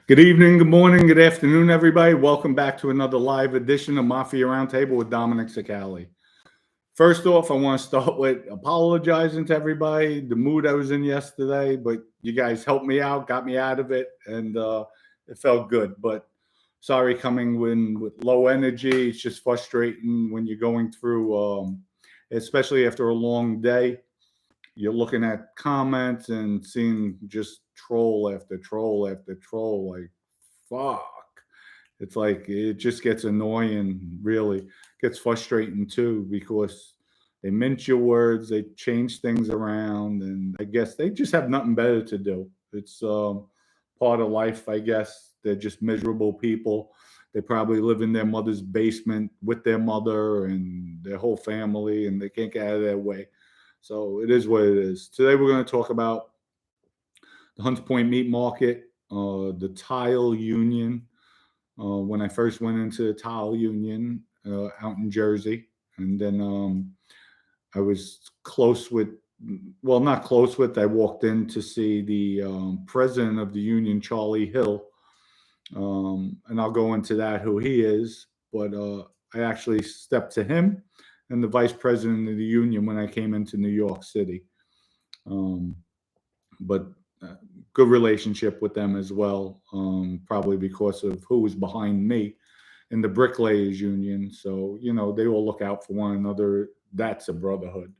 Good evening, good morning, good afternoon, everybody. Welcome back to another live edition of Mafia Roundtable with Dominick Cicale'S. First off, I want to start with apologizing to everybody. The mood I was in yesterday, but you guys helped me out, got me out of it, and it felt good. But sorry, coming with low energy. It's just frustrating when you're going through, especially after a long day. You're looking at comments and seeing just troll after troll after troll. Like, fuck. It's like it just gets annoying, really. Gets frustrating too because they mince your words, they change things around, and I guess they just have nothing better to do. It's part of life, I guess. They're just miserable people. They probably live in their mother's basement with their mother and their whole family, and they can't get out of their way. So it is what it is. Today we're going to talk about the Hunts Point Meat Market, the Tile Union. When I first went into the Tile Union out in Jersey, and then I was close with, well, not close with. I walked in to see the president of the union, Charlie Hill, and I'll go into that who he is. But I actually stepped to him and the vice president of the union when I came into New York City. Um, but good relationship with them as well, probably because of who was behind me in the Bricklayers Union. So, they all look out for one another. That's a brotherhood,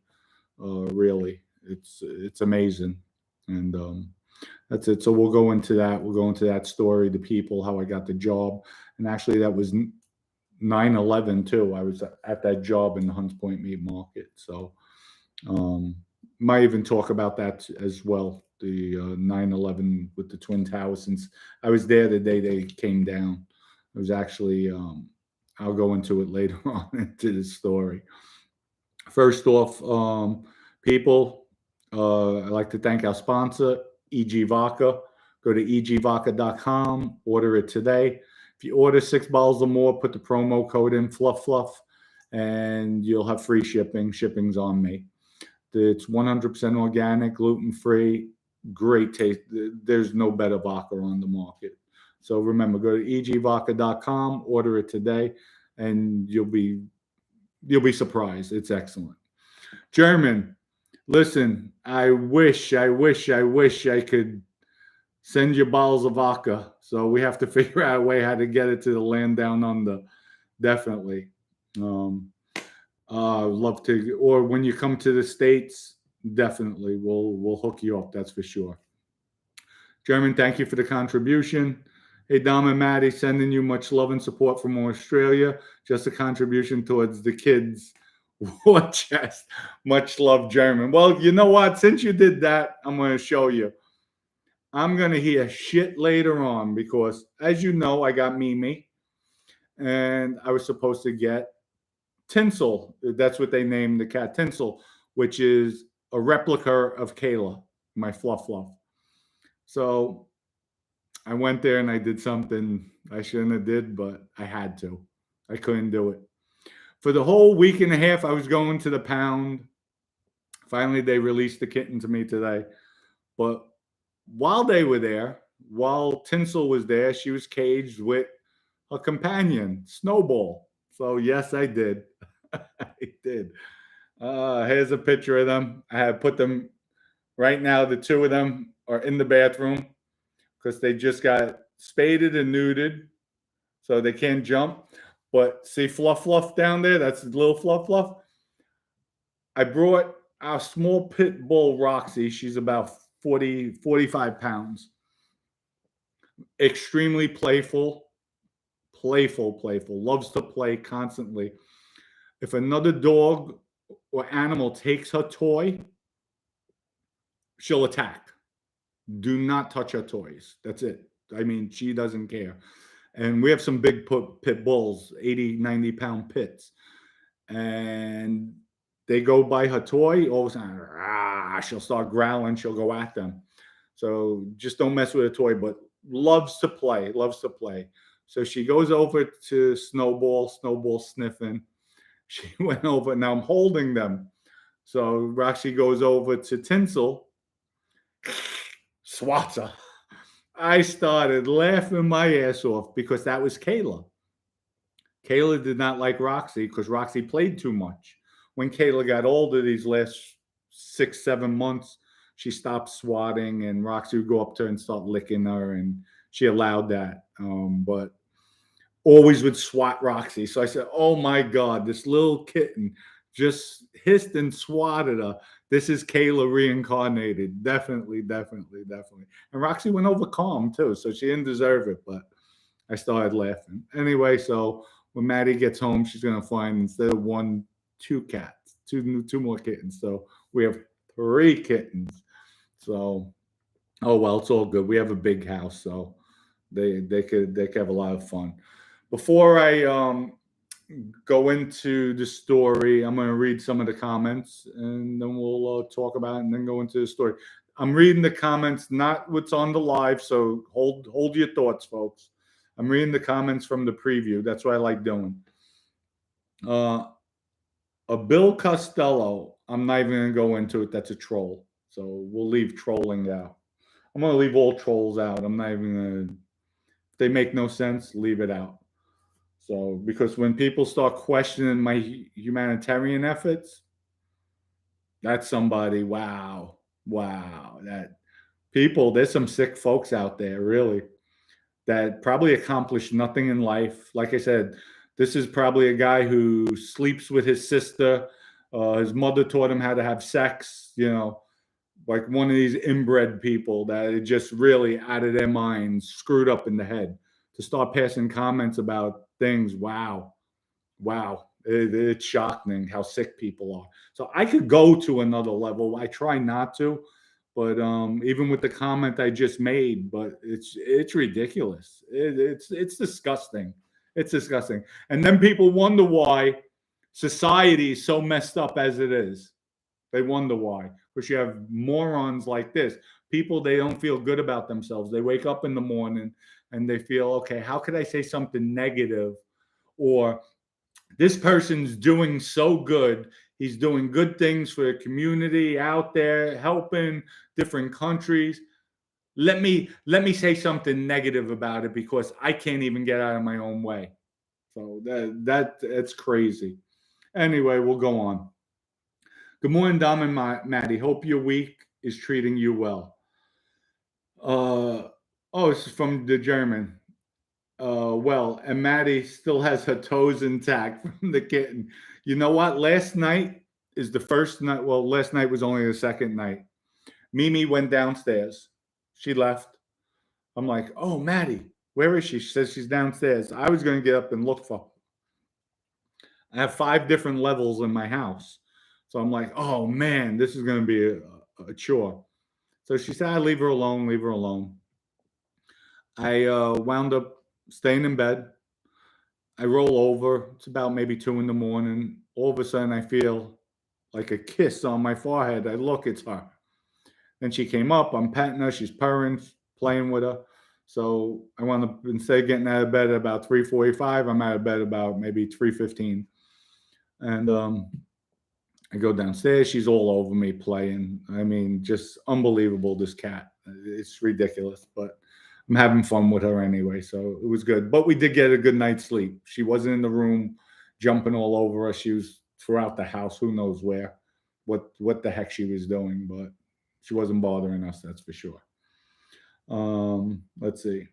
really. It's amazing. And that's it. So we'll go into that. We'll go into that story, the people, how I got the job. And actually, that was 9/11 too. I was at that job in the Hunts Point Meat Market. So might even talk about that as well. The 9/11 with the Twin Towers, since I was there the day they came down. It was actually, I'll go into it later on into the story. First off, people, I'd like to thank our sponsor, EG Vodka. Go to egvodka.com, order it today. If you order 6 bottles or more, put the promo code in Fluff, and you'll have free shipping. Shipping's on me. It's 100% organic, gluten-free, great taste. There's no better vodka on the market. So remember, go to egvodka.com, order it today, and you'll be surprised. It's excellent. German, listen, I wish I could send you bottles of vodka. So we have to figure out a way how to get it to the land down under. Definitely. Love to, or when you come to the States, definitely we'll hook you up. That's for sure. German, thank you for the contribution. Hey, Dom and Maddie, sending you much love and support from Australia. Just a contribution towards the kids' war chest. Much love, German. Well, you know what? Since you did that, I'm going to show you. I'm going to hear shit later on because, as you know, I got Mimi, and I was supposed to get Tinsel. That's what they named the cat, Tinsel, which is a replica of Kayla, my Fluff. So I went there and I did something I shouldn't have did, but I had to. I couldn't do it. For the whole week and a half, I was going to the pound. Finally, they released the kitten to me today. But while they were there, while Tinsel was there, she was caged with her companion, Snowball. So yes, I did. I did. Here's a picture of them. I have put them right now. The two of them are in the bathroom because they just got spaded and neutered, so they can't jump. But see Fluff down there? That's the little Fluff. I brought our small pit bull, Roxy. She's about 45 pounds. Extremely playful. Loves to play constantly. If another dog or animal takes her toy, she'll attack. Do not touch her toys. That's it. I mean, she doesn't care. And we have some big pit bulls, 80, 90-pound pits. And they go by her toy, all of a sudden, she'll start growling. She'll go at them. So just don't mess with her toy, but loves to play. So she goes over to Snowball sniffing. She went over. Now I'm holding them. So Roxy goes over to Tinsel, swats her. I started laughing my ass off because that was Kayla. Kayla did not like Roxy because Roxy played too much. When Kayla got older, these last 6, 7 months, she stopped swatting, and Roxy would go up to her and start licking her, and she allowed that. But always would swat Roxy. So I said, "Oh my God, this little kitten just hissed and swatted her. This is Kayla reincarnated. Definitely, definitely, definitely." And Roxy went over calm too, so she didn't deserve it, but I started laughing. Anyway, so when Maddie gets home, she's gonna find instead of one, two cats, two more kittens. So we have 3 kittens. So oh well, it's all good. We have a big house, so they could have a lot of fun. Before I go into the story, I'm going to read some of the comments, and then we'll talk about it, and then go into the story. I'm reading the comments, not what's on the live, so hold your thoughts, folks. I'm reading the comments from the preview. That's what I like doing. Uh, a Bill Costello. I'm not even going to go into it. That's a troll, so we'll leave trolling out. I'm going to leave all trolls out. I'm not even going to. If they make no sense, leave it out. So, because when people start questioning my humanitarian efforts, that's somebody, wow, that people, there's some sick folks out there, really, that probably accomplished nothing in life. Like I said, this is probably a guy who sleeps with his sister. His mother taught him how to have sex, like one of these inbred people that are just really out of their minds, screwed up in the head, to start passing comments about things. Wow. It's shocking how sick people are. So I could go to another level. I try not to, but even with the comment I just made, but it's ridiculous. It's disgusting. It's disgusting. And then people wonder why society is so messed up as it is. They wonder why. Because you have morons like this. People, they don't feel good about themselves. They wake up in the morning and they feel, okay, how could I say something negative? Or this person's doing so good. He's doing good things for the community out there, helping different countries. Let me say something negative about it because I can't even get out of my own way. So that's crazy. Anyway, we'll go on. Good morning, Dom and Maddie. Hope your week is treating you well. It's from the German. Well, and Maddie still has her toes intact from the kitten. You know what? Last night is the first night. Well, last night was only the second night. Mimi went downstairs. She left. I'm like, oh, Maddie, where is she? She says she's downstairs. I was going to get up and look for her. I have 5 different levels in my house. So I'm like, oh, man, this is going to be a chore. So she said, leave her alone, leave her alone. I wound up staying in bed. I roll over. It's about maybe 2 in the morning. All of a sudden, I feel like a kiss on my forehead. I look, it's her. Then she came up. I'm patting her. She's purring, playing with her. So I wound up, instead of getting out of bed at about 3:45, I'm out of bed about maybe 3:15. And I go downstairs. She's all over me playing. I mean, just unbelievable, this cat. It's ridiculous, but I'm having fun with her anyway, so it was good. But we did get a good night's sleep. She wasn't in the room jumping all over us. She was throughout the house, who knows where, what the heck she was doing, but she wasn't bothering us, that's for sure. Let's see.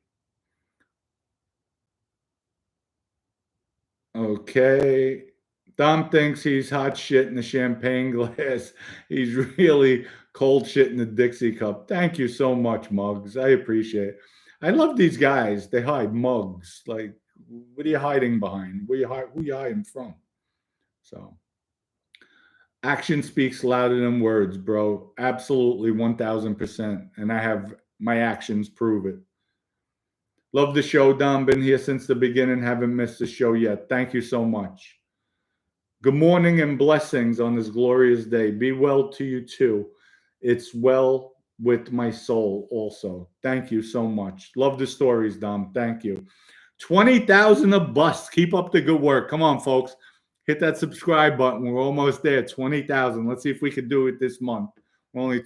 Okay. Dom thinks he's hot shit in the champagne glass. He's really cold shit in the Dixie cup. Thank you so much, Muggs. I appreciate it. I love these guys. They hide Muggs. Like, what are you hiding behind? Who you hiding from? So, action speaks louder than words, bro. Absolutely, 1000%. And I have my actions prove it. Love the show, Dom. Been here since the beginning. Haven't missed the show yet. Thank you so much. Good morning and blessings on this glorious day. Be well to you too. It's well with my soul also. Thank you so much. Love the stories, Dom. Thank you. 20,000 a bust. Keep up the good work. Come on, folks. Hit that subscribe button. We're almost there. 20,000. Let's see if we can do it this month. We're only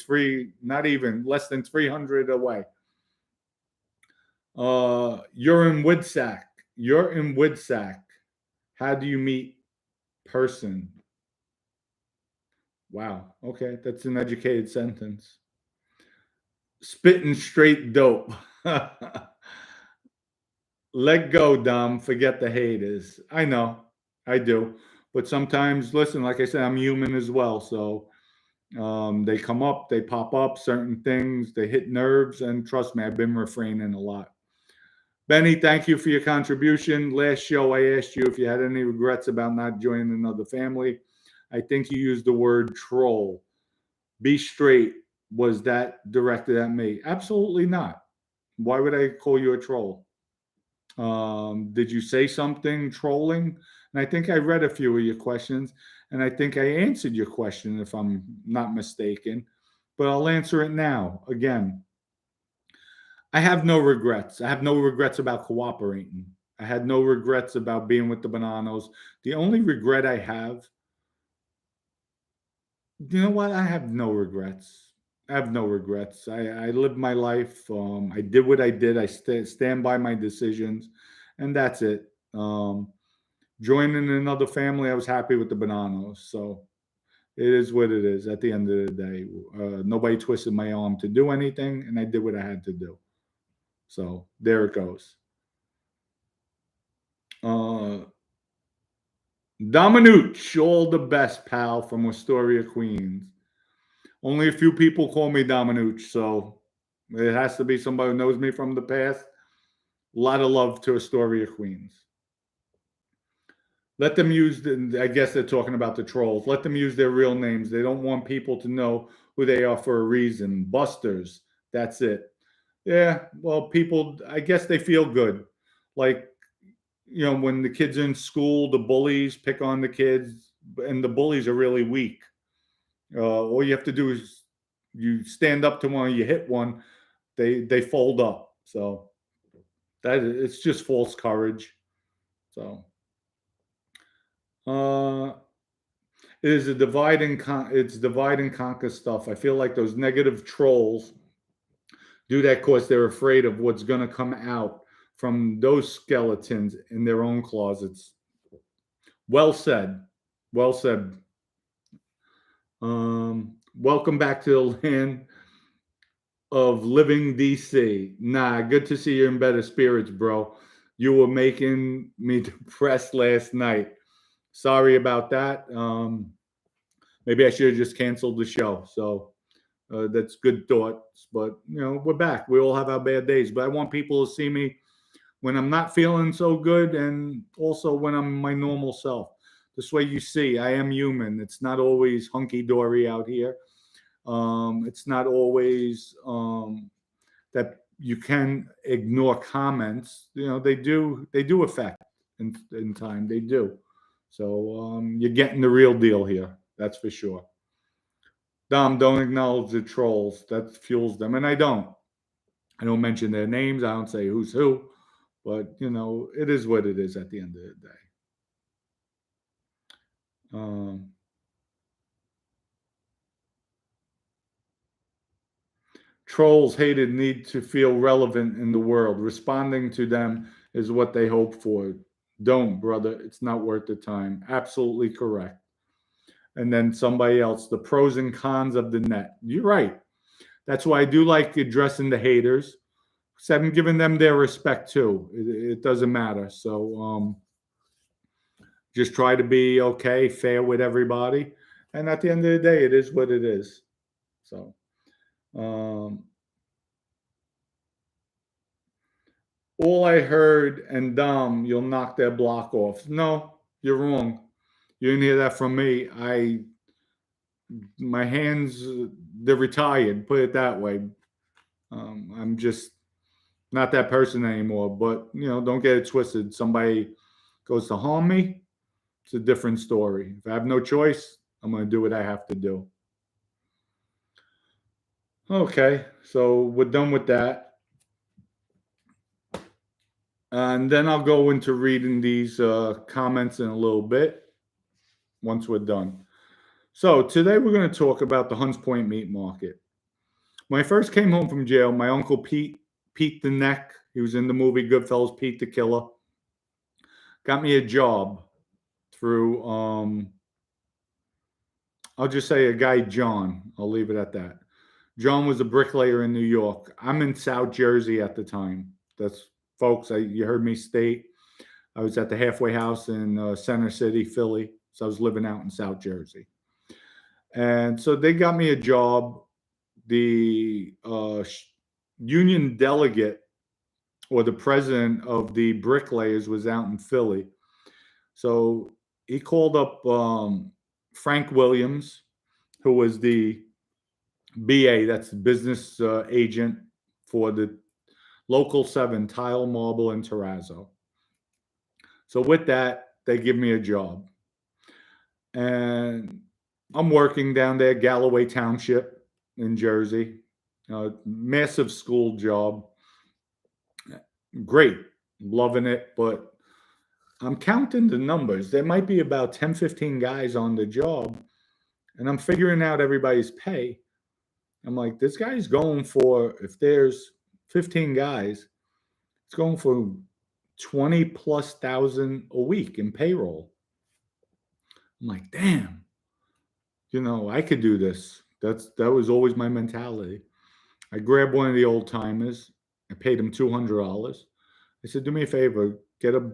less than 300 away. You're in Woodsack. You're in Woodsack. How do you meet person? Wow. Okay, that's an educated sentence. Spitting straight dope. Let go, Dom. Forget the haters. I know. I do. But sometimes, listen, like I said, I'm human as well. So they come up, they pop up, certain things, they hit nerves. And trust me, I've been refraining a lot. Benny, thank you for your contribution. Last show, I asked you if you had any regrets about not joining another family. I think you used the word troll. Be straight. Was that directed at me? Absolutely not. Why would I call you a troll? Did you say something trolling? And I think I read a few of your questions, and I think I answered your question if I'm not mistaken. But I'll answer it now. Again, I have no regrets. I have no regrets about cooperating. I had no regrets about being with the Bonanos. The only regret I have, you know what? I have no regrets. I have no regrets. I lived my life. I did what I did. I stand by my decisions, and that's it. Joining another family, I was happy with the Bonanos. So it is what it is at the end of the day. Nobody twisted my arm to do anything, and I did what I had to do. So there it goes. Dominick, all the best, pal, from Astoria, Queens. Only a few people call me Dominick, so it has to be somebody who knows me from the past. A lot of love to Astoria, Queens. Let them use I guess they're talking about the trolls. Let them use their real names. They don't want people to know who they are for a reason. Busters. That's it. Yeah, well, people, I guess they feel good. Like, when the kids are in school, the bullies pick on the kids, and the bullies are really weak. All you have to do is you stand up to one, you hit one, they fold up. So it's just false courage. So it is a it's divide and conquer stuff. I feel like those negative trolls do that because they're afraid of what's going to come out from those skeletons in their own closets. Well said. Well said. Welcome back to the land of living DC. Nah, good to see you in better spirits, bro. You were making me depressed last night. Sorry about that. Maybe I should have just canceled the show. So that's good thoughts. But, we're back. We all have our bad days. But I want people to see me when I'm not feeling so good and also when I'm my normal self. This way you see I am human. It's not always hunky-dory out here. It's not always that you can ignore comments. They do affect in time. They do. So you're getting the real deal here. That's for sure. Dom, don't acknowledge the trolls. That fuels them. And I don't. I don't mention their names. I don't say who's who. But, it is what it is at the end of the day. Trolls hated need to feel relevant in the world. Responding to them is what they hope for. Don't, brother. It's not worth the time. Absolutely correct. And then somebody else, the pros and cons of the net. You're right. That's why I do like addressing the haters. So I'm giving them their respect too. It doesn't matter. So just try to be okay, fair with everybody. And at the end of the day, it is what it is. So all I heard, and Dom, you'll knock their block off. No, you're wrong. You didn't hear that from me. My hands, they're retired, put it that way. I'm just not that person anymore. But, don't get it twisted. Somebody goes to harm me, it's a different story. If I have no choice, I'm going to do what I have to do. Okay, so we're done with that. And then I'll go into reading these comments in a little bit once we're done. So today we're going to talk about the Hunts Point Meat Market. When I first came home from jail, my uncle Pete the Neck, He was in the movie Goodfellas, Pete the Killer. Got me a job through, I'll just say a guy, John. I'll leave it at that. John was a bricklayer in New York. I'm in South Jersey at the time. That's, folks, you heard me state. I was at the halfway house in Center City, Philly. So I was living out in South Jersey. And so they got me a job. The union delegate or the president of the bricklayers was out in Philly. So he called up Frank Williams, who was the BA, that's the business agent for the Local 7, Tile, Marble, and Terrazzo. So with that, they give me a job. And I'm working down there, Galloway Township in Jersey. Massive school job. Great. Loving it. But I'm counting the numbers. There might be about 10, 15 guys on the job. And I'm figuring out everybody's pay. I'm like, this guy's going for, if there's 15 guys, it's going for 20,000+ a week in payroll. I'm like, damn, I could do this. That was always my mentality. I grabbed one of the old timers. I paid him $200. I said, do me a favor, get a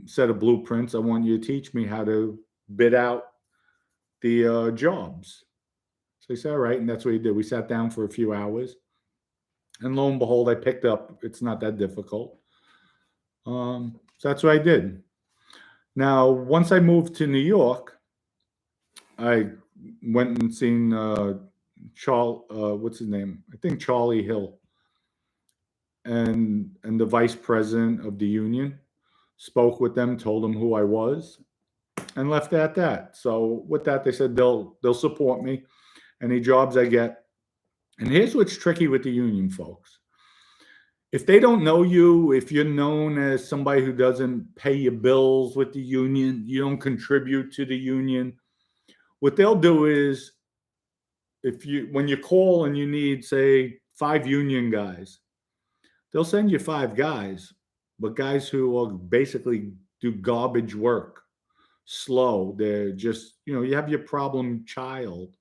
set of blueprints. I want you to teach me how to bid out the jobs. So he said, all right. And that's what he did. We sat down for a few hours. And lo and behold, I picked up. It's not that difficult. So that's what I did. Now, once I moved to New York, I went and seen what's his name? I think Charlie Hill, and the vice president of the union. Spoke with them, told them who I was, and left it at that. So with that, they said they'll support me, any jobs I get. And here's what's tricky with the union, folks. If they don't know you, if you're known as somebody who doesn't pay your bills with the union, you don't contribute to the union, what they'll do is, when you call and you need, say, 5 union guys, they'll send you 5 guys, but guys who will basically do garbage work, slow. They're just, you have your problem child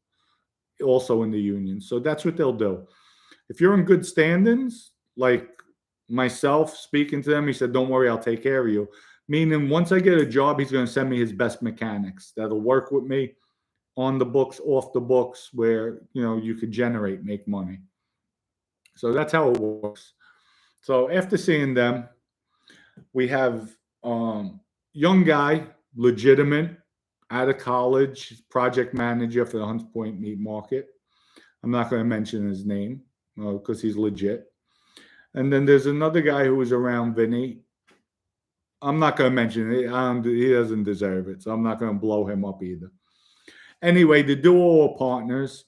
also in the union. So that's what they'll do. If you're in good standings, like myself speaking to them, he said, don't worry, I'll take care of you. Meaning once I get a job, he's going to send me his best mechanics that'll work with me on the books, off the books, where, you could make money. So that's how it works. So after seeing them, we have young guy, legitimate, out of college, project manager for the Hunts Point Meat Market. I'm not going to mention his name because he's legit. And then there's another guy who was around Vinny. I'm not going to mention it. He doesn't deserve it, so I'm not going to blow him up either. Anyway, the duo partners,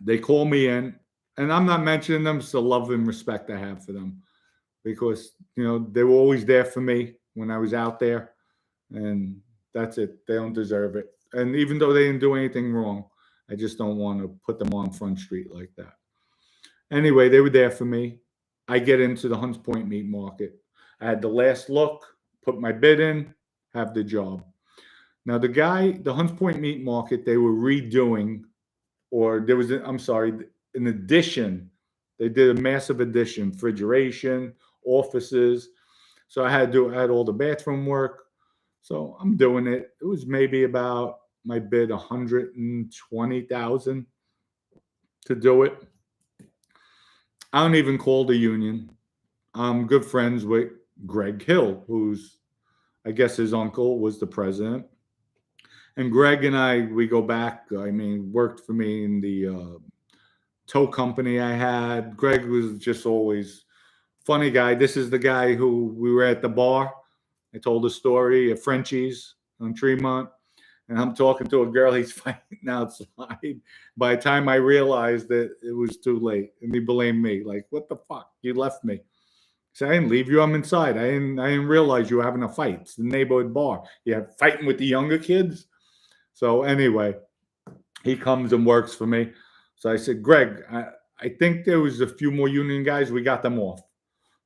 they call me in, and I'm not mentioning them. It's the love and respect I have for them, because they were always there for me when I was out there, and that's it. They don't deserve it. And even though they didn't do anything wrong, I just don't want to put them on Front Street like that. Anyway, they were there for me. I get into the Hunts Point Meat Market. I had the last look, put my bid in, have the job. Now, the Hunts Point Meat Market, they were redoing, or there was, an addition. They did a massive addition, refrigeration, offices. So I had all the bathroom work. So I'm doing it. It was maybe about my bid $120,000 to do it. I don't even call the union. I'm good friends with Greg Hill, who's, I guess his uncle was the president. And Greg and I, we go back, worked for me in the tow company I had. Greg was just always funny guy. This is the guy who we were at the bar. I told a story of Frenchie's on Tremont, and I'm talking to a girl. He's fighting outside. By the time I realized that it was too late, and he blamed me. Like, what the fuck? You left me. So I didn't leave you. I'm inside. I didn't realize you were having a fight. It's the neighborhood bar. You're fighting with the younger kids. So anyway, he comes and works for me. So I said, Greg, I think there was a few more union guys. We got them off.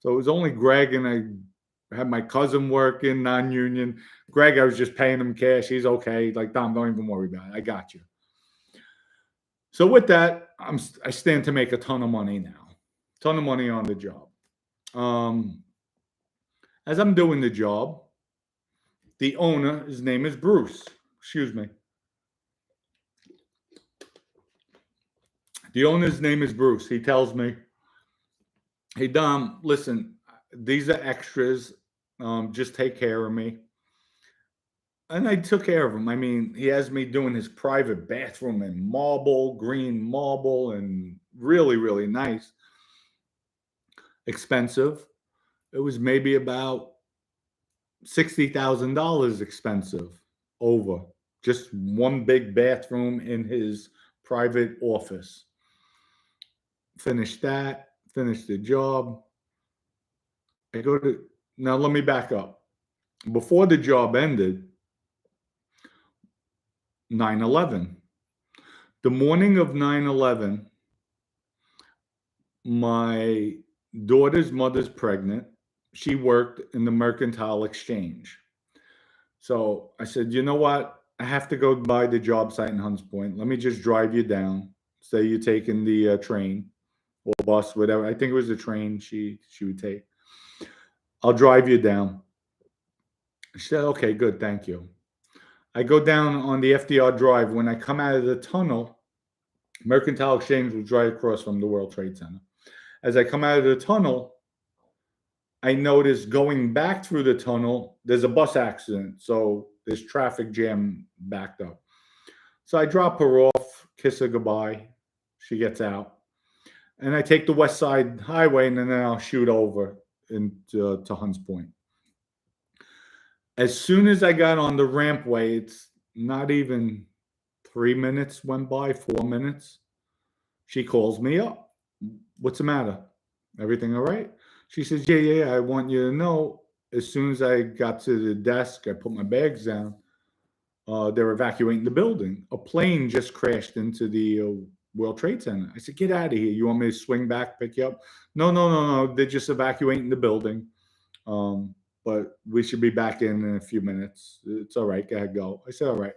So it was only Greg, and I had my cousin working non-union. Greg, I was just paying him cash. He's okay. Like, Dom, don't even worry about it. I got you. So with that, I stand to make a ton of money now. Ton of money on the job. As I'm doing the job, the owner, his name is Bruce. Excuse me. The owner's name is Bruce. He tells me, "Hey, Dom, listen, these are extras. Just take care of me." And I took care of him. I mean, he has me doing his private bathroom in marble, green marble, and really, really nice. Expensive. It was maybe about $60,000 expensive over just one big bathroom in his private office. Finished that, finished the job. Now let me back up. Before the job ended, 9/11. The morning of 9/11, my daughter's mother's pregnant. She worked in the Mercantile Exchange. So I said, you know what? I have to go by the job site in Hunts Point. Let me just drive you down. Say you're taking the train or bus, whatever. I think it was the train she would take. I'll drive you down. She said, okay, good, thank you. I go down on the FDR Drive. When I come out of the tunnel, Mercantile Exchange was right across from the World Trade Center. As I come out of the tunnel, I notice going back through the tunnel, there's a bus accident. So there's traffic jam backed up. So I drop her off, kiss her goodbye. She gets out. And I take the West Side Highway, and then I'll shoot over to Hunts Point. As soon as I got on the rampway, it's not even 3 minutes went by, 4 minutes. She calls me up. What's the matter? Everything all right? She says, yeah. I want you to know, as soon as I got to the desk, I put my bags down. They're evacuating the building. A plane just crashed into the World Trade Center. I said, get out of here. You want me to swing back, pick you up? No. They're just evacuating the building. But we should be back in a few minutes. It's all right. Go ahead, go. I said, all right.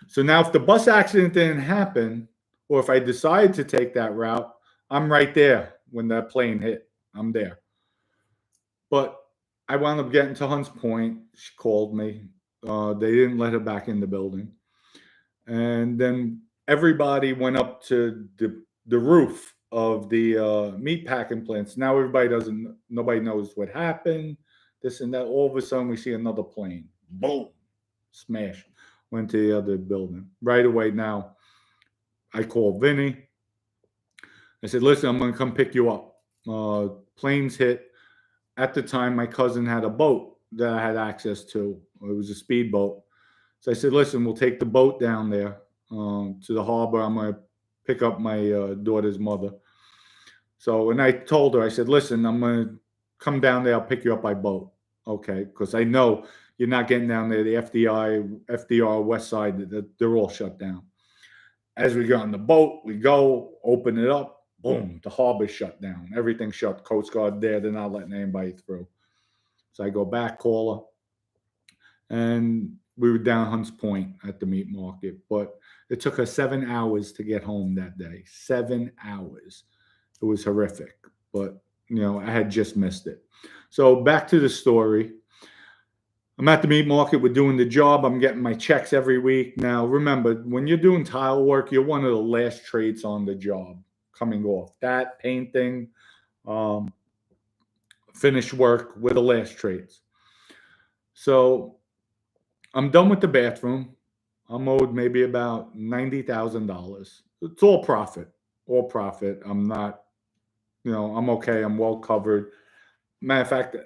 So now if the bus accident didn't happen, or if I decide to take that route, I'm right there when that plane hit. I'm there. But I wound up getting to Hunts Point. She called me. They didn't let her back in the building. And then everybody went up to the roof of the meat packing plants. Now nobody knows what happened, this and that. All of a sudden, we see another plane. Boom, smash, went to the other building. Right away now, I called Vinny. I said, listen, I'm going to come pick you up. Planes hit. At the time, my cousin had a boat that I had access to. It was a speedboat. So I said, listen, we'll take the boat down there to the harbor. I'm going to pick up my daughter's mother. So, and I told her, I said, listen, I'm going to come down there. I'll pick you up by boat. Okay. Because I know you're not getting down there. The FDR West Side, they're all shut down. As we get on the boat, we go, open it up. Boom, the harbor's shut down. Everything's shut. Coast Guard there. They're not letting anybody through. So I go back, call her. And we were down Hunts Point at the meat market. But it took us 7 hours to get home that day. 7 hours. It was horrific. But, I had just missed it. So back to the story. I'm at the meat market. We're doing the job. I'm getting my checks every week. Now, remember, when you're doing tile work, you're one of the last trades on the job coming off. That, painting, finish work with the last trades. So I'm done with the bathroom. I'm owed maybe about $90,000. It's all profit. All profit. I'm not, I'm okay. I'm well covered. Matter of fact,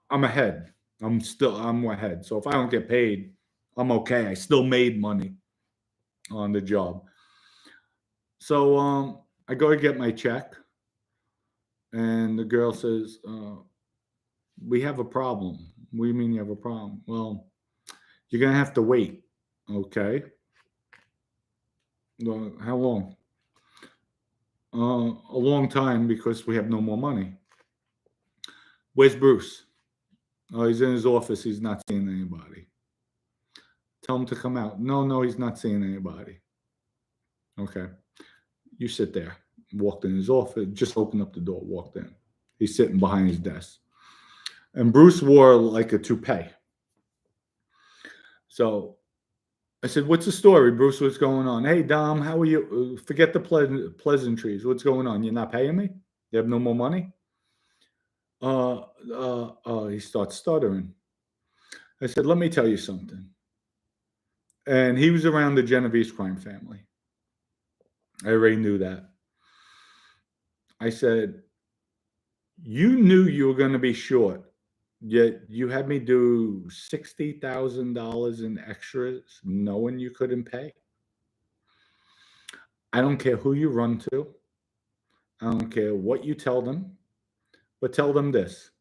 I'm ahead. I'm ahead. So if I don't get paid, I'm okay. I still made money on the job. So I go to get my check, and the girl says, we have a problem. What do you mean you have a problem? Well, you're going to have to wait. Okay. How long? A long time, because we have no more money. Where's Bruce? Oh, he's in his office. He's not seeing anybody. Tell him to come out. No, he's not seeing anybody. Okay. You sit there. Walked in his office, just opened up the door, walked in. He's sitting behind his desk. And Bruce wore like a toupee. So I said, "What's the story, Bruce? What's going on?" "Hey, Dom, how are you? Forget the pleasantries. What's going on? You're not paying me? You have no more money?" He starts stuttering. I said, "Let me tell you something." And he was around the Genovese crime family. I already knew that. I said, "You knew you were going to be short, yet you had me do $60,000 in extras knowing you couldn't pay. I don't care who you run to. I don't care what you tell them, but tell them this.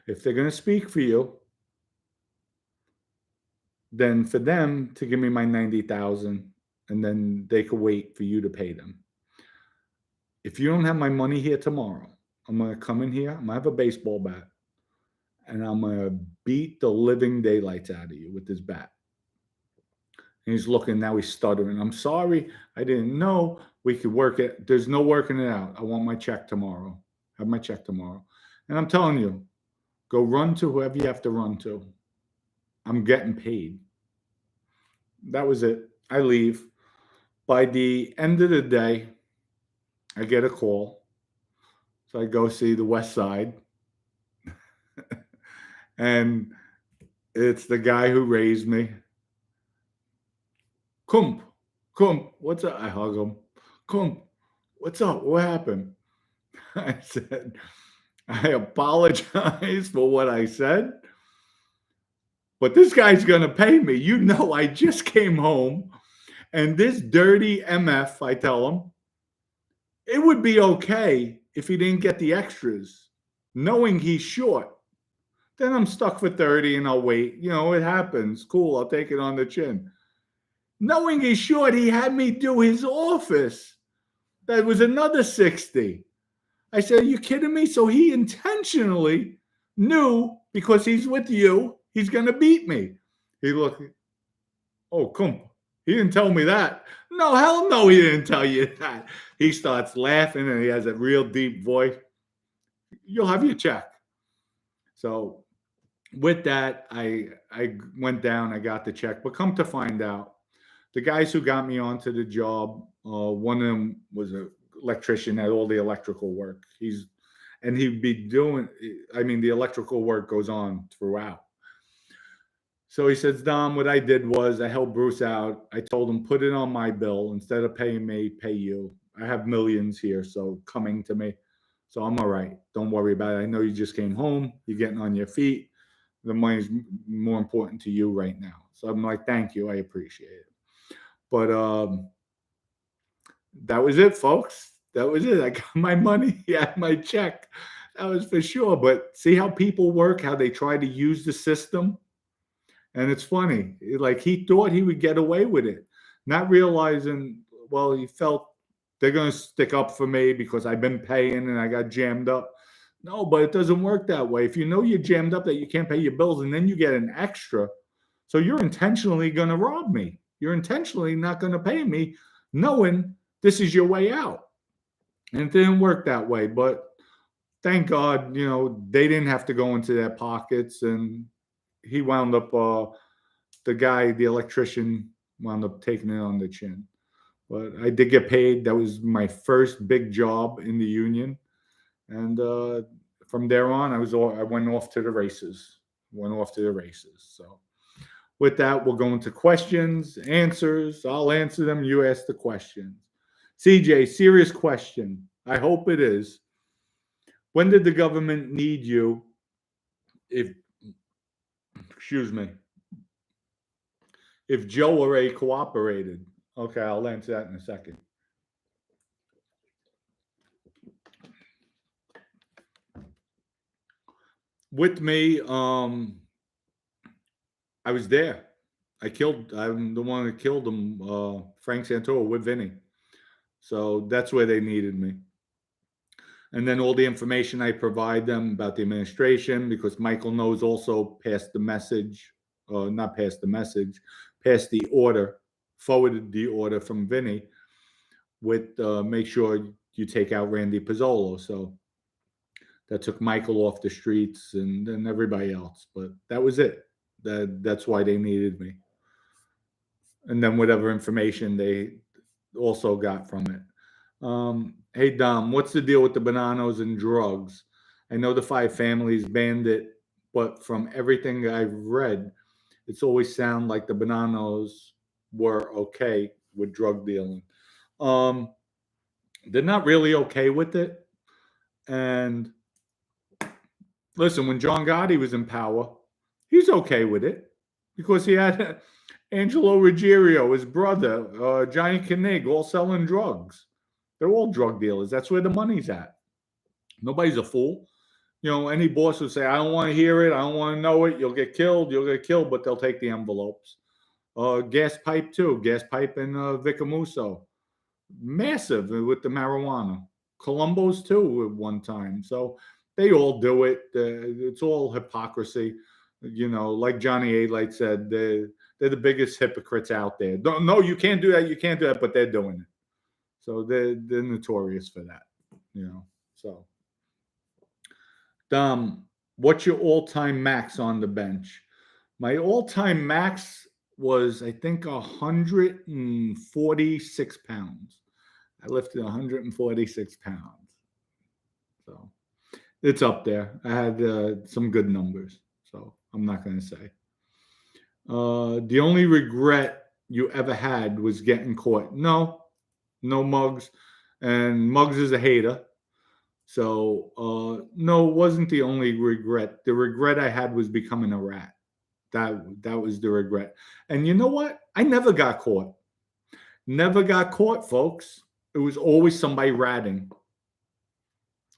If they're going to speak for you, then for them to give me my 90,000 and then they could wait for you to pay them. If you don't have my money here tomorrow, I'm going to come in here, I'm going to have a baseball bat, and I'm going to beat the living daylights out of you with this bat." And he's looking, now he's stuttering. "I'm sorry, I didn't know we could work it. There's no working it out. I want my check tomorrow. Have my check tomorrow." And I'm telling you, go run to whoever you have to run to. I'm getting paid. That was it. I leave. By the end of the day, I get a call. So I go see the West Side. And it's the guy who raised me. "Kump, what's up?" I hug him. "Kump, what's up? What happened?" I said, "I apologize for what I said, but this guy's going to pay me. You know, I just came home, and this dirty MF," I tell him, "it would be okay if he didn't get the extras, knowing he's short. Then I'm stuck for 30 and I'll wait. You know, it happens. Cool, I'll take it on the chin. Knowing he's short, he had me do his office. That was another 60. I said, "Are you kidding me?" So he intentionally knew because he's with you, he's going to beat me. He looked, "Oh, come. He didn't tell me that." "No, hell no, he didn't tell you that." He starts laughing and he has a real deep voice. "You'll have your check." So with that, I went down, I got the check. But come to find out, the guys who got me onto the job, one of them was an electrician, had all the electrical work. He'd be doing, I mean, the electrical work goes on throughout. So he says, "Dom, what I did was I helped Bruce out. I told him, put it on my bill. Instead of paying me, pay you. I have millions here, so coming to me. So I'm all right. Don't worry about it. I know you just came home. You're getting on your feet. The money's more important to you right now." So I'm like, "Thank you. I appreciate it." But that was it, folks. That was it. I got my money. Yeah, my check. That was for sure. But see how people work, how they try to use the system? And it's funny. Like he thought he would get away with it, not realizing, well, he felt they're going to stick up for me because I've been paying and I got jammed up. No, but it doesn't work that way. If you know you're jammed up that you can't pay your bills and then you get an extra, so you're intentionally going to rob me. You're intentionally not going to pay me knowing this is your way out. And it didn't work that way. But thank God, you know, they didn't have to go into their pockets. And he wound up, the guy, the electrician, wound up taking it on the chin. But I did get paid. That was my first big job in the union. And from there on, I went off to the races. So with that, we'll go into questions, answers. I'll answer them. You ask the questions. CJ, serious question. I hope it is. When did the government need you? If Joe already cooperated? Okay, I'll answer that in a second. With me, I was there. I'm the one that killed him, Frank Santoro with Vinny. So that's where they needed me. And then all the information I provide them about the administration, because Michael knows also passed the message, not passed the message, passed the order, forwarded the order from Vinny with make sure you take out Randy Pizzolo. So that took Michael off the streets and everybody else. But that was it. That's why they needed me. And then whatever information they also got from it. Hey, Dom, what's the deal with the bananas and drugs? I know the five families banned it, but from everything I've read, it's always sound like the bananas were okay with drug dealing. They're not really okay with it. And listen, when John Gotti was in power, he's okay with it because he had Angelo Ruggiero, his brother, Johnny Koenig, all selling drugs. They're all drug dealers. That's where the money's at. Nobody's a fool. You know, any boss would say, I don't want to hear it. I don't want to know it. You'll get killed. You'll get killed, but they'll take the envelopes. Gas pipe, too. Gas pipe in Vicamuso. Massive with the marijuana. Columbo's, too, at one time. So they all do it. It's all hypocrisy. You know, like Johnny A-Light said, they're the biggest hypocrites out there. No, you can't do that. You can't do that, but they're doing it. So they're notorious for that, you know. So, Dom, what's your all-time max on the bench? My all-time max was, I think, 146 pounds. I lifted 146 pounds. So it's up there. I had some good numbers, so I'm not going to say. The only regret you ever had was getting caught. No Muggs. And Muggs is a hater. So, no, it wasn't the only regret. The regret I had was becoming a rat. That was the regret. And you know what? I never got caught. Never got caught, folks. It was always somebody ratting.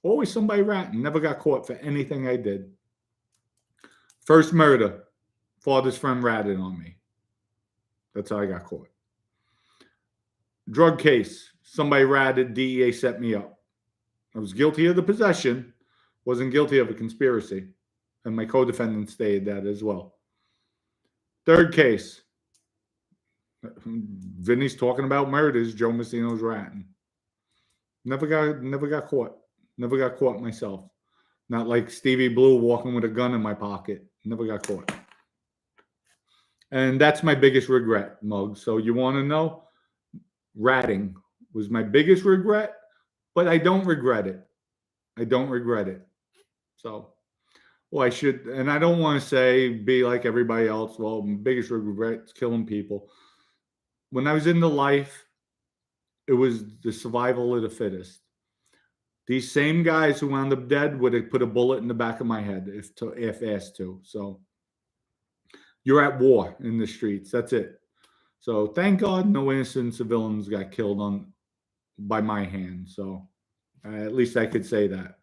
Always somebody ratting. Never got caught for anything I did. First murder. Father's friend ratted on me. That's how I got caught. Drug case. Somebody ratted. DEA set me up. I was guilty of the possession. Wasn't guilty of a conspiracy. And my co-defendant stated that as well. Third case. Vinny's talking about murders. Joe Messino's ratting. Never got caught. Never got caught myself. Not like Stevie Blue walking with a gun in my pocket. Never got caught. And that's my biggest regret, Muggs. So you want to know? Ratting was my biggest regret, but I don't regret it. I don't regret it. So, well, I should, and I don't want to say, be like everybody else. Well, my biggest regret is killing people. When I was in the life, it was the survival of the fittest. These same guys who wound up dead would have put a bullet in the back of my head if asked to. So you're at war in the streets. That's it. So thank God no innocent civilians got killed by my hand. So at least I could say that.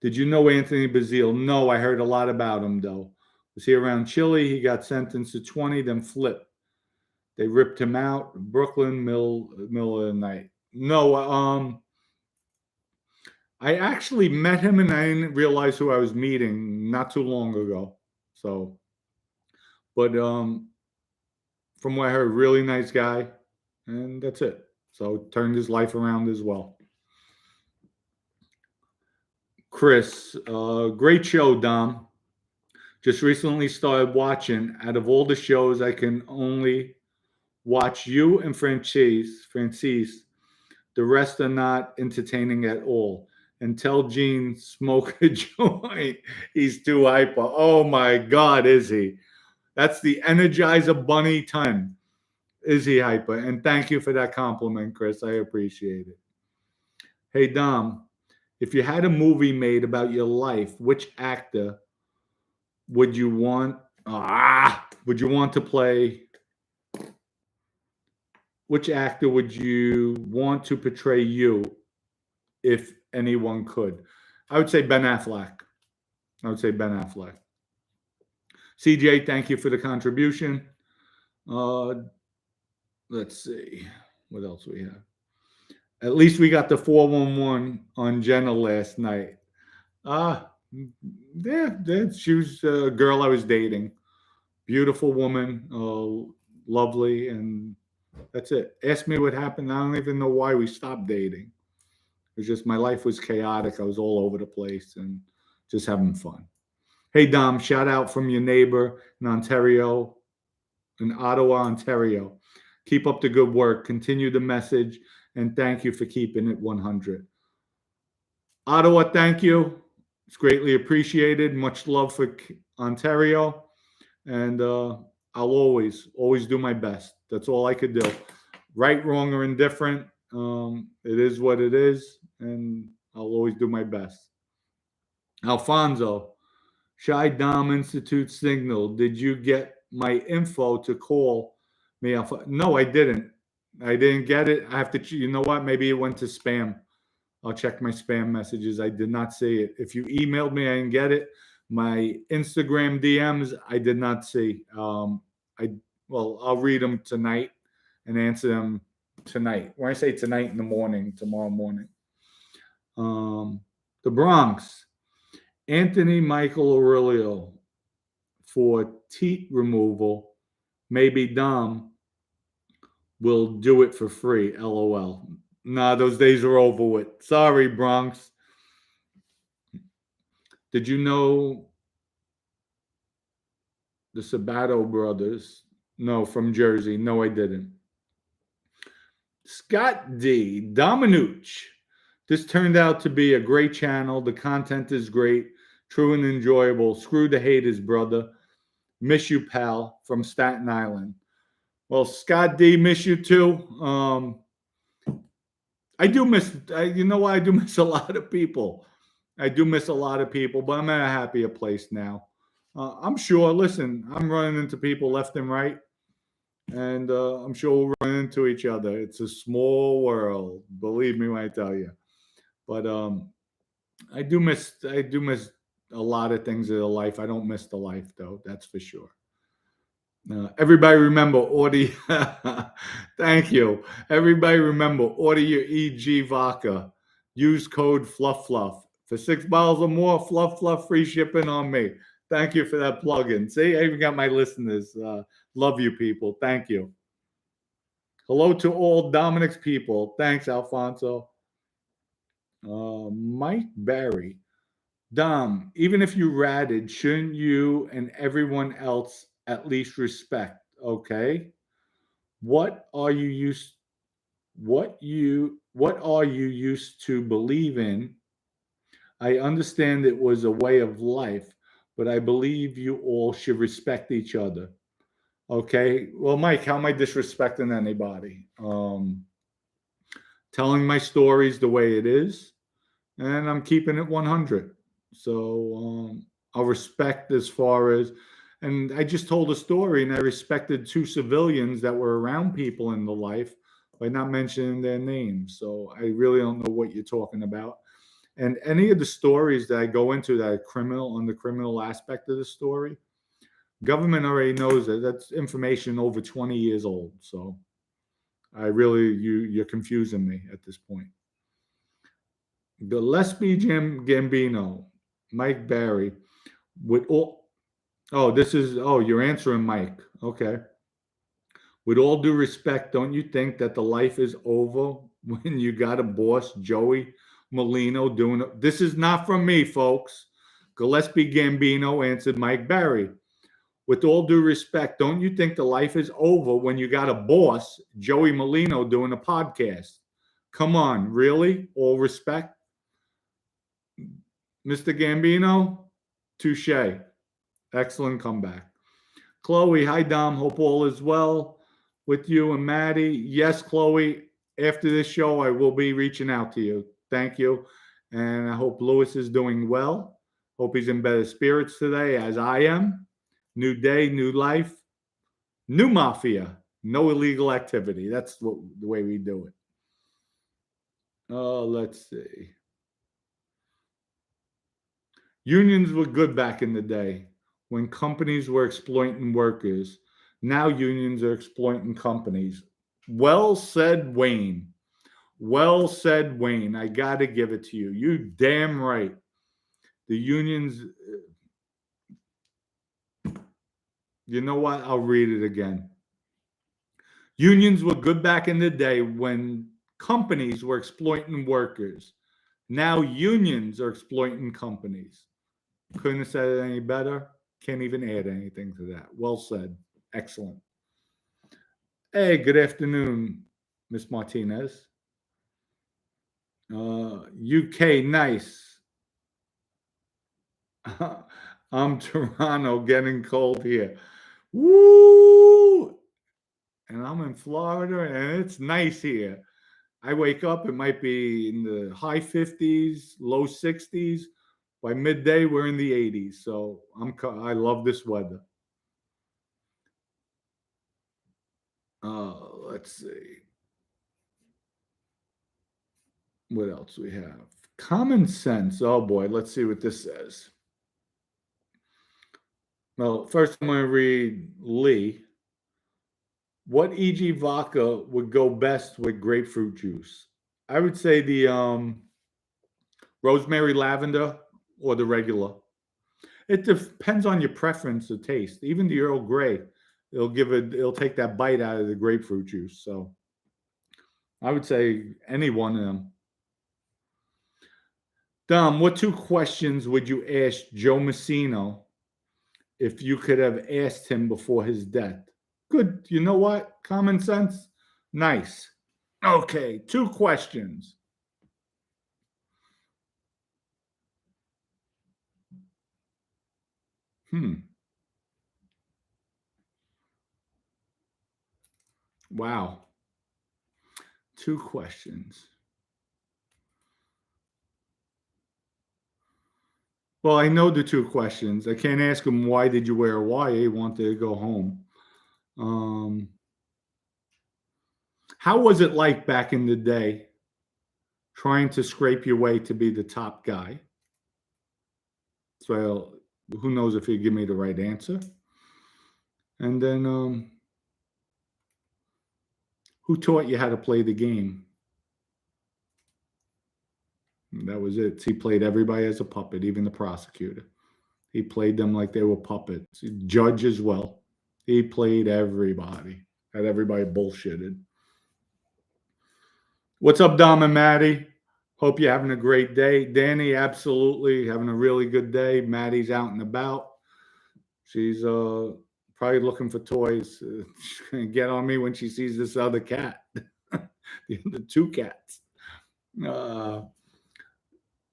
Did you know Anthony Bazile? No, I heard a lot about him, though. Was he around Chile? He got sentenced to 20, then flipped. They ripped him out. Brooklyn, middle of the night. No, I actually met him, and I didn't realize who I was meeting not too long ago. So, but from what I heard, really nice guy, and that's it. So turned his life around as well. Chris, great show, Dom. Just recently started watching. Out of all the shows, I can only watch you and Francis. The rest are not entertaining at all. And tell Gene smoke a joint. He's too hyper. Oh my God, is he? That's the Energizer Bunny time. Is he hyper? And thank you for that compliment, Chris. I appreciate it. Hey, Dom, if you had a movie made about your life, which actor would you want to play? Which actor would you want to portray you if anyone could? I would say Ben Affleck. CJ, thank you for the contribution. Let's see what else we have. At least we got the 411 on Jenna last night. Yeah, she was a girl I was dating. Beautiful woman, lovely, and that's it. Ask me what happened. I don't even know why we stopped dating. It was just my life was chaotic. I was all over the place and just having fun. Hey, Dom, shout out from your neighbor in Ontario, in Ottawa, Ontario. Keep up the good work. Continue the message, and thank you for keeping it 100. Ottawa, thank you. It's greatly appreciated. Much love for Ontario. And I'll always do my best. That's all I could do. Right, wrong, or indifferent. It is what it is. And I'll always do my best. Alfonso, Shy Dom Institute Signal. Did you get my info to call me? No, I didn't. I didn't get it. I have to, you know what? Maybe it went to spam. I'll check my spam messages. I did not see it. If you emailed me, I didn't get it. My Instagram DMs, I did not see. I'll read them tonight and answer them tonight. When I say tonight, in the morning, tomorrow morning. The Bronx, Anthony Michael Aurelio for teeth removal. Maybe Dom will do it for free. LOL. Nah, those days are over with. Sorry, Bronx. Did you know the Sabato brothers? No, from Jersey. No, I didn't. Scott D. Dominick. This turned out to be a great channel. The content is great, true and enjoyable. Screw the haters, brother. Miss you, pal, from Staten Island. Well, Scott D, miss you too. I do miss, you know what? I do miss a lot of people. I do miss a lot of people, but I'm at a happier place now. I'm sure, listen, I'm running into people left and right, and I'm sure we'll run into each other. It's a small world, believe me when I tell you. But I do miss a lot of things in the life. I don't miss the life though, that's for sure. Everybody remember, order. Thank you. Everybody remember, order your EG vodka. Use code Fluff Fluff for $6 or more. Fluff Fluff free shipping on me. Thank you for that plug-in. See, I even got my listeners. Love you, people. Thank you. Hello to all Dominick's people. Thanks, Alfonso. Mike Barry. Dom, even if you ratted, shouldn't you and everyone else at least respect? Okay. What are you used to believe in? I understand it was a way of life, but I believe you all should respect each other. Okay. Well, Mike, how am I disrespecting anybody? Telling my stories the way it is, and I'm keeping it 100. So I'll respect as far as, and I just told a story and I respected two civilians that were around people in the life by not mentioning their names. So I really don't know what you're talking about. And any of the stories that I go into that are criminal, on the criminal aspect of the story, government already knows that that's information over 20 years old. So you're confusing me at this point. Gillespie Gambino, Mike Barry, with all, you're answering Mike. Okay. With all due respect, don't you think that the life is over when you got a boss, Joey Molino, doing it? This is not from me, folks. Gillespie Gambino answered Mike Barry. With all due respect, don't you think the life is over when you got a boss, Joey Molino, doing a podcast? Come on, really? All respect? Mr. Gambino, touche. Excellent comeback. Chloe, hi, Dom. Hope all is well with you and Maddie. Yes, Chloe, after this show, I will be reaching out to you. Thank you. And I hope Lewis is doing well. Hope he's in better spirits today, as I am. New day, new life, new Mafia, no illegal activity. That's the way we do it. Let's see. Unions were good back in the day when companies were exploiting workers. Now unions are exploiting companies. Well said, Wayne. Well said, Wayne. I got to give it to you. You damn right. The unions, you know what? I'll read it again. Unions were good back in the day when companies were exploiting workers. Now unions are exploiting companies. Couldn't have said it any better. Can't even add anything to that. Well said. Excellent. Hey, good afternoon, Miss Martinez. UK, nice. I'm Toronto, getting cold here. Woo! And I'm in Florida, and it's nice here. I wake up, it might be in the high 50s, low 60s. By midday, we're in the 80s. So I love this weather. Let's see. What else we have? Common sense. Oh boy, let's see what this says. Well, first I'm going to read Lee. What EG vodka would go best with grapefruit juice? I would say the rosemary lavender or the regular. It depends on your preference of taste. Even the Earl Grey, it'll take that bite out of the grapefruit juice. So I would say any one of them. Dom, what two questions would you ask Joe Messino if you could have asked him before his death? Good. You know what? Common sense. Nice. Okay, two questions. Wow. Two questions. Well, I know the two questions. I can't ask him why did you wear Hawaii? He wanted to go home. How was it like back in the day trying to scrape your way to be the top guy? So who knows if he'd give me the right answer. And then who taught you how to play the game? And that was it. He played everybody as a puppet, even the prosecutor. He played them like they were puppets. Judge as well. He played everybody. Had everybody bullshitted. What's up, Dom and Maddie? Hope you're having a great day. Danny, absolutely having a really good day. Maddie's out and about. She's probably looking for toys. She's going to get on me when she sees this other cat. The two cats.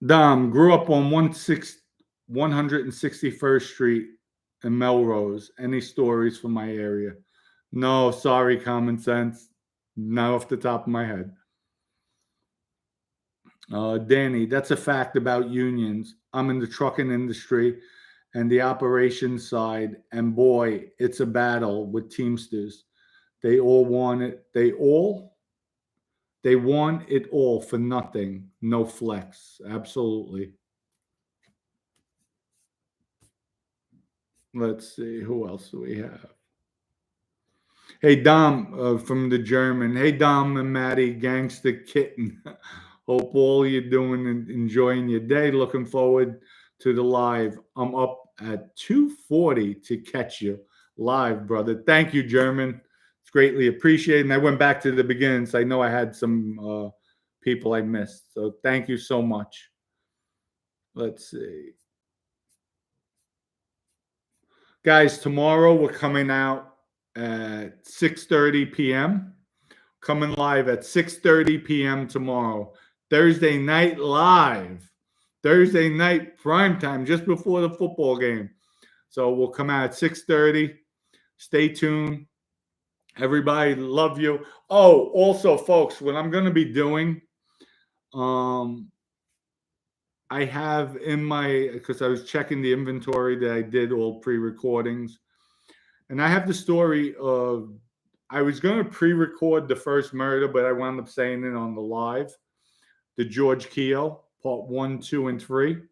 Dom, grew up on 161st Street in Melrose. Any stories from my area? No, sorry, common sense. Not off the top of my head. Danny, that's a fact about unions. I'm in the trucking industry and the operations side, and boy, it's a battle with Teamsters. They all want it. They want it all for nothing. No flex. Absolutely. Let's see. Who else do we have? Hey, Dom from the German. Hey, Dom and Maddie, gangster kitten. Hope all you're doing and enjoying your day. Looking forward to the live. I'm up at 2:40 to catch you live, brother. Thank you, German. It's greatly appreciated. And I went back to the beginning, so I know I had some people I missed. So thank you so much. Let's see. Guys, tomorrow we're coming out at 6:30 p.m. Coming live at 6:30 p.m. tomorrow. Thursday night live. Thursday night prime time, just before the football game. So we'll come out at 6:30. Stay tuned. Everybody, love you. Oh, also, folks, what I'm going to be doing, I have in my, because I was checking the inventory that I did all pre-recordings, and I have the story of, I was going to pre-record the first murder, but I wound up saying it on the live, the George Keogh, part 1, 2, and 3.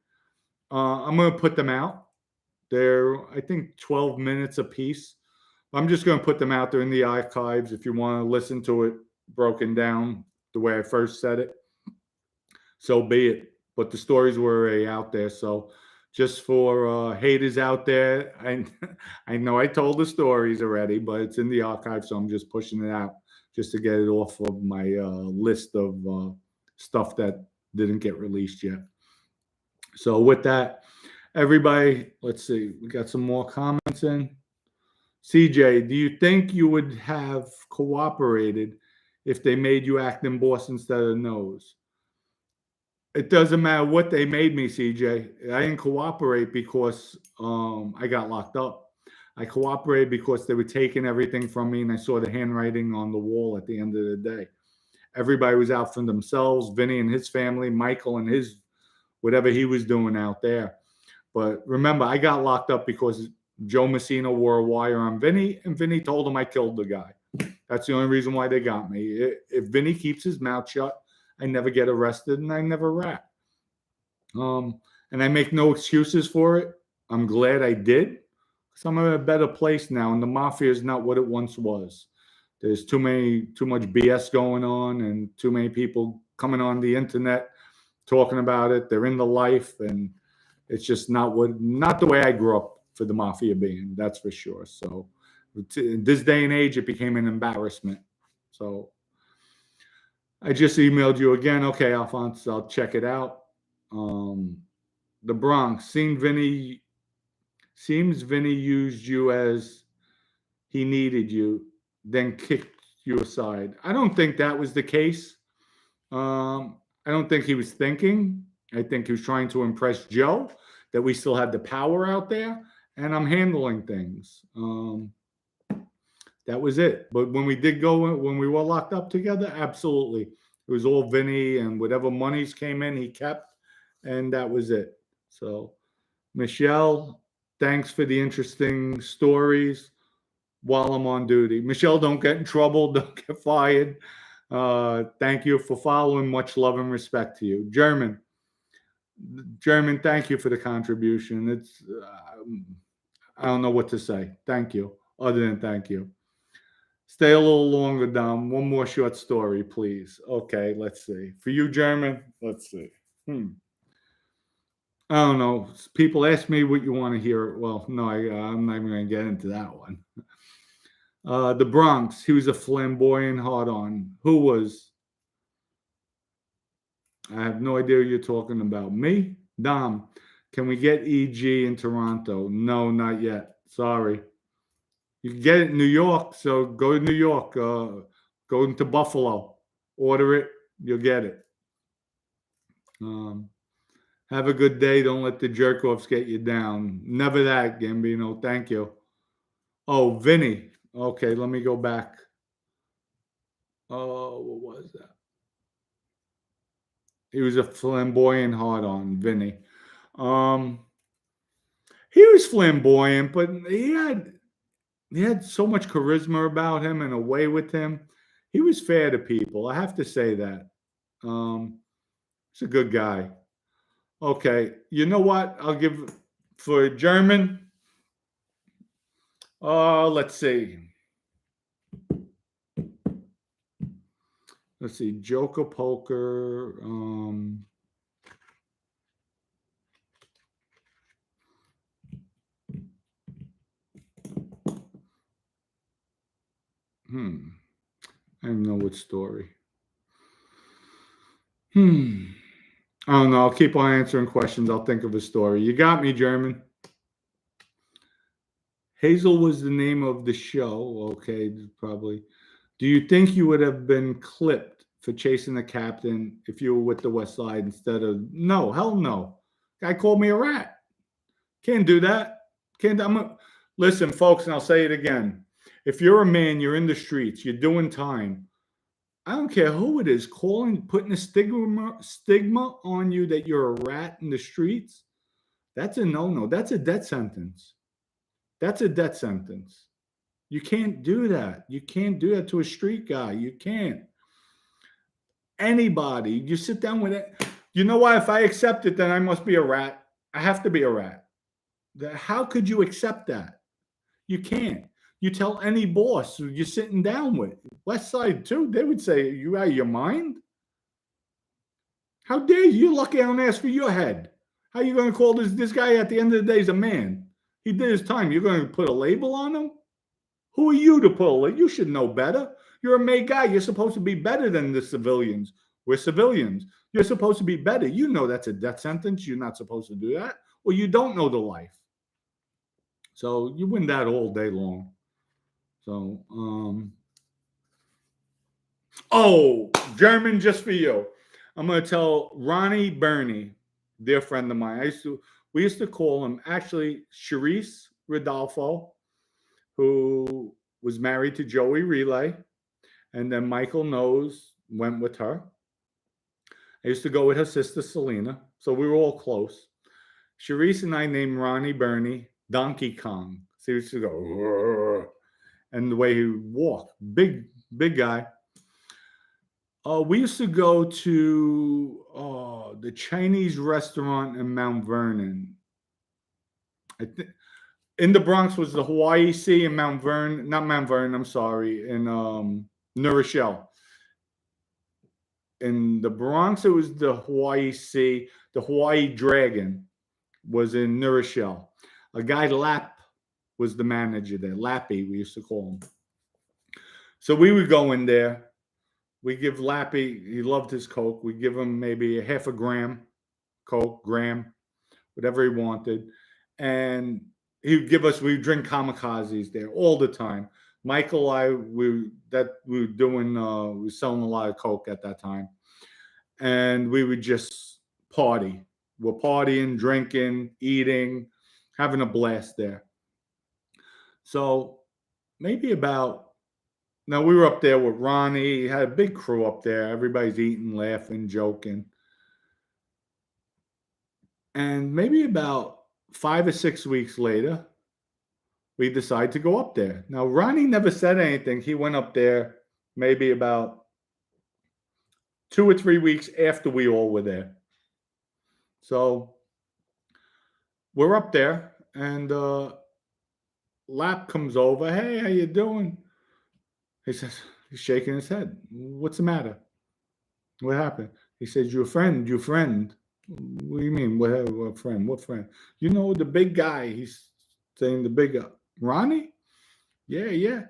I'm going to put them out. They're, I think, 12 minutes a piece. I'm just going to put them out there in the archives if you want to listen to it broken down. the way I first said it, so be it. But the stories were already out there. So just for haters out there, I know I told the stories already, but it's in the archive, so I'm just pushing it out just to get it off of my list of stuff that didn't get released yet. So with that, everybody, let's see. We got some more comments in. CJ, do you think you would have cooperated if they made you act in boss instead of nose? It doesn't matter what they made me, CJ. I didn't cooperate because I got locked up. I cooperated because they were taking everything from me, and I saw the handwriting on the wall at the end of the day. Everybody was out for themselves, Vinny and his family, Michael and his whatever he was doing out there. But remember, I got locked up because Joe Messina wore a wire on Vinny, and Vinny told him I killed the guy. That's the only reason why they got me. If Vinny keeps his mouth shut, I never get arrested, and I never rat. And I make no excuses for it. I'm glad I did, because I'm in a better place now, and the Mafia is not what it once was. There's too much BS going on, and too many people coming on the internet talking about it. They're in the life, and it's just not the way I grew up for the Mafia being. That's for sure. So in this day and age, it became an embarrassment. So I just emailed you again. Okay, Alphonse, I'll check it out. The Bronx, seems Vinny used you as he needed you, then kicked you aside. I don't think that was the case. I don't think he was thinking. I think he was trying to impress Joe that we still had the power out there, and I'm handling things. That was it. But when we were locked up together, absolutely. It was all Vinny, and whatever monies came in, he kept, and that was it. So, Michelle, thanks for the interesting stories while I'm on duty. Michelle, don't get in trouble. Don't get fired. Thank you for following. Much love and respect to you. German, thank you for the contribution. It's I don't know what to say. Thank you. Other than thank you. Stay a little longer, Dom. One more short story, please. Okay, let's see. For you, German, let's see. I don't know. People ask me what you want to hear. Well, no, I'm not even going to get into that one. The Bronx, he was a flamboyant hard-on. Who was? I have no idea what you're talking about. Me? Dom, can we get EG in Toronto? No, not yet. Sorry. You can get it in New York, so go to New York. Go into Buffalo. Order it. You'll get it. Have a good day. Don't let the jerk-offs get you down. Never that, Gambino. Thank you. Oh, Vinny. Okay, let me go back. Oh, what was that? He was a flamboyant hard-on, Vinny. He was flamboyant, but he had so much charisma about him and a way with him. He was fair to people. I have to say that. He's a good guy. Okay, you know what? I'll give for German. Let's see. Joker Poker. I don't know what story. I don't know. I'll keep on answering questions. I'll think of a story. You got me, German. Hazel was the name of the show. Okay, probably. Do you think you would have been clipped for chasing the captain if you were with the West Side instead of... No, hell no. Guy called me a rat. Can't do that. Listen, folks, and I'll say it again. If you're a man, you're in the streets, you're doing time, I don't care who it is, putting a stigma on you that you're a rat in the streets, that's a no-no. That's a death sentence. That's a death sentence. You can't do that. You can't do that to a street guy. You can't. Anybody, you sit down with it. You know what? If I accept it, then I must be a rat. I have to be a rat. How could you accept that? You can't. You tell any boss who you're sitting down with, West Side too, they would say, you out of your mind? How dare you? You're lucky I don't ask for your head. How are you going to call this guy at the end of the day is a man? He did his time. You're going to put a label on him? Who are you to put a label? You should know better. You're a made guy. You're supposed to be better than the civilians. We're civilians. You're supposed to be better. You know that's a death sentence. You're not supposed to do that. Or you don't know the life. So you win that all day long. So, German just for you. I'm going to tell Ronnie Bernie, dear friend of mine. We used to call him actually Charisse Rodolfo, who was married to Joey Relay, and then Michael Knows went with her. I used to go with her sister Selena, so we were all close. Charisse and I named Ronnie Bernie Donkey Kong. So he used to go, "Rrr," and the way he would walk, big guy. We used to go to the Chinese restaurant in Mount Vernon. In the Bronx was the Hawaii Sea in Mount Vernon, not Mount Vernon, I'm sorry, in New Rochelle. In the Bronx, it was the Hawaii Sea. The Hawaii Dragon was in New Rochelle. A guy, Lap, was the manager there. Lappy, we used to call him. So we would go in there. We give Lappy, he loved his Coke. We give him maybe a half a gram Coke, whatever he wanted. And he'd give us, we drink kamikazes there all the time. Michael, we were selling a lot of Coke at that time. And we would just party. We're partying, drinking, eating, having a blast there. So maybe now we were up there with Ronnie. He had a big crew up there. Everybody's eating, laughing, joking. And maybe about 5 or 6 weeks later, we decided to go up there. Now, Ronnie never said anything. He went up there maybe about 2 or 3 weeks after we all were there. So we're up there, and Lap comes over. Hey, how you doing? He says, he's shaking his head. What's the matter? What happened? He says, your friend. What do you mean? What friend? What friend? You know, the big guy. He's saying the big guy. Ronnie? Yeah.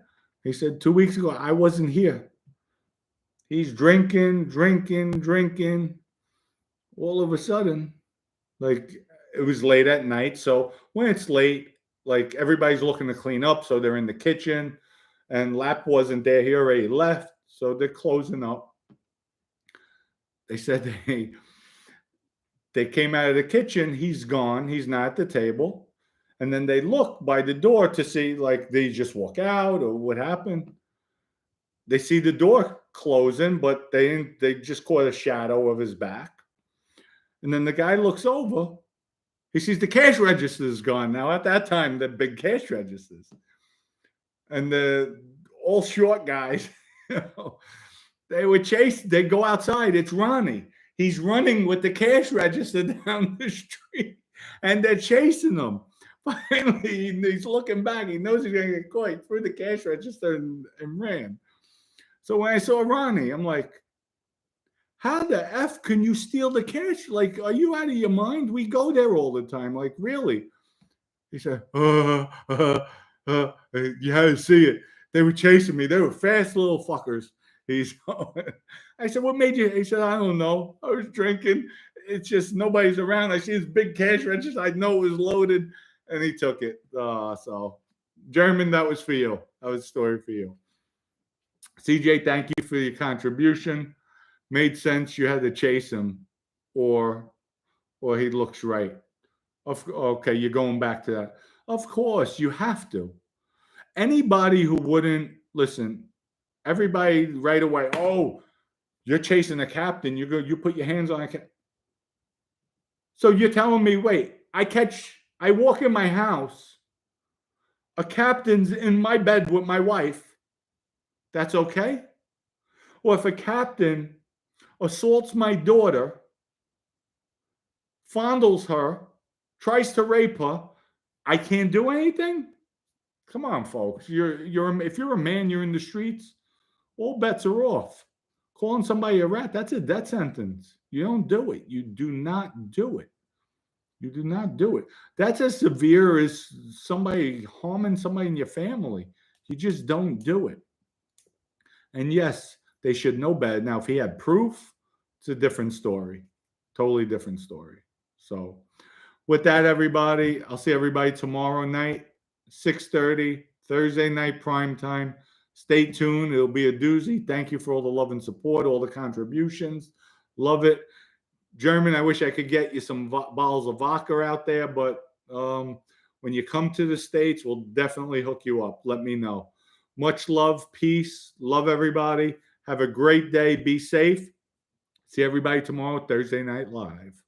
He said 2 weeks ago, I wasn't here. He's drinking. All of a sudden, like, it was late at night. So when it's late, like, everybody's looking to clean up. So they're in the kitchen. And Lap wasn't there. He already left. So they're closing up. They said they came out of the kitchen. He's gone. He's not at the table. And then they look by the door to see, like, did he just walk out or what happened? They see the door closing, but they just caught a shadow of his back. And then the guy looks over. He sees the cash register's gone. Now, at that time, the big cash registers. And the all short guys, they were chased. They go outside. It's Ronnie. He's running with the cash register down the street, and they're chasing him. Finally, he's looking back. He knows he's going to get caught. He threw the cash register and ran. So when I saw Ronnie, I'm like, how the F can you steal the cash? Like, are you out of your mind? We go there all the time. Like, really? He said, you had to see it. They were chasing me. They were fast little fuckers. I said, what made you? He said, I don't know. I was drinking. It's just nobody's around. I see this big cash register. I know it was loaded. And he took it. So, German, that was for you. That was a story for you. CJ, thank you for your contribution. Made sense. You had to chase him, or he looks right. Okay, you're going back to that. Of course, you have to. Anybody who wouldn't listen, everybody right away, oh, you're chasing a captain. You put your hands on a captain. So you're telling me, wait, I walk in my house, a captain's in my bed with my wife. That's okay? Or if a captain assaults my daughter, fondles her, tries to rape her, I can't do anything? Come on, folks. If you're a man, you're in the streets. All bets are off. Calling somebody a rat, that's a death sentence. You don't do it. You do not do it. You do not do it. That's as severe as somebody harming somebody in your family. You just don't do it. And yes, they should know better. Now, if he had proof, it's a different story. Totally different story. So, with that, everybody, I'll see everybody tomorrow night, 6:30, Thursday night prime time. Stay tuned. It'll be a doozy. Thank you for all the love and support, all the contributions. Love it. German, I wish I could get you some bottles of vodka out there, but when you come to the States, we'll definitely hook you up. Let me know. Much love, peace. Love everybody. Have a great day. Be safe. See everybody tomorrow, Thursday Night Live.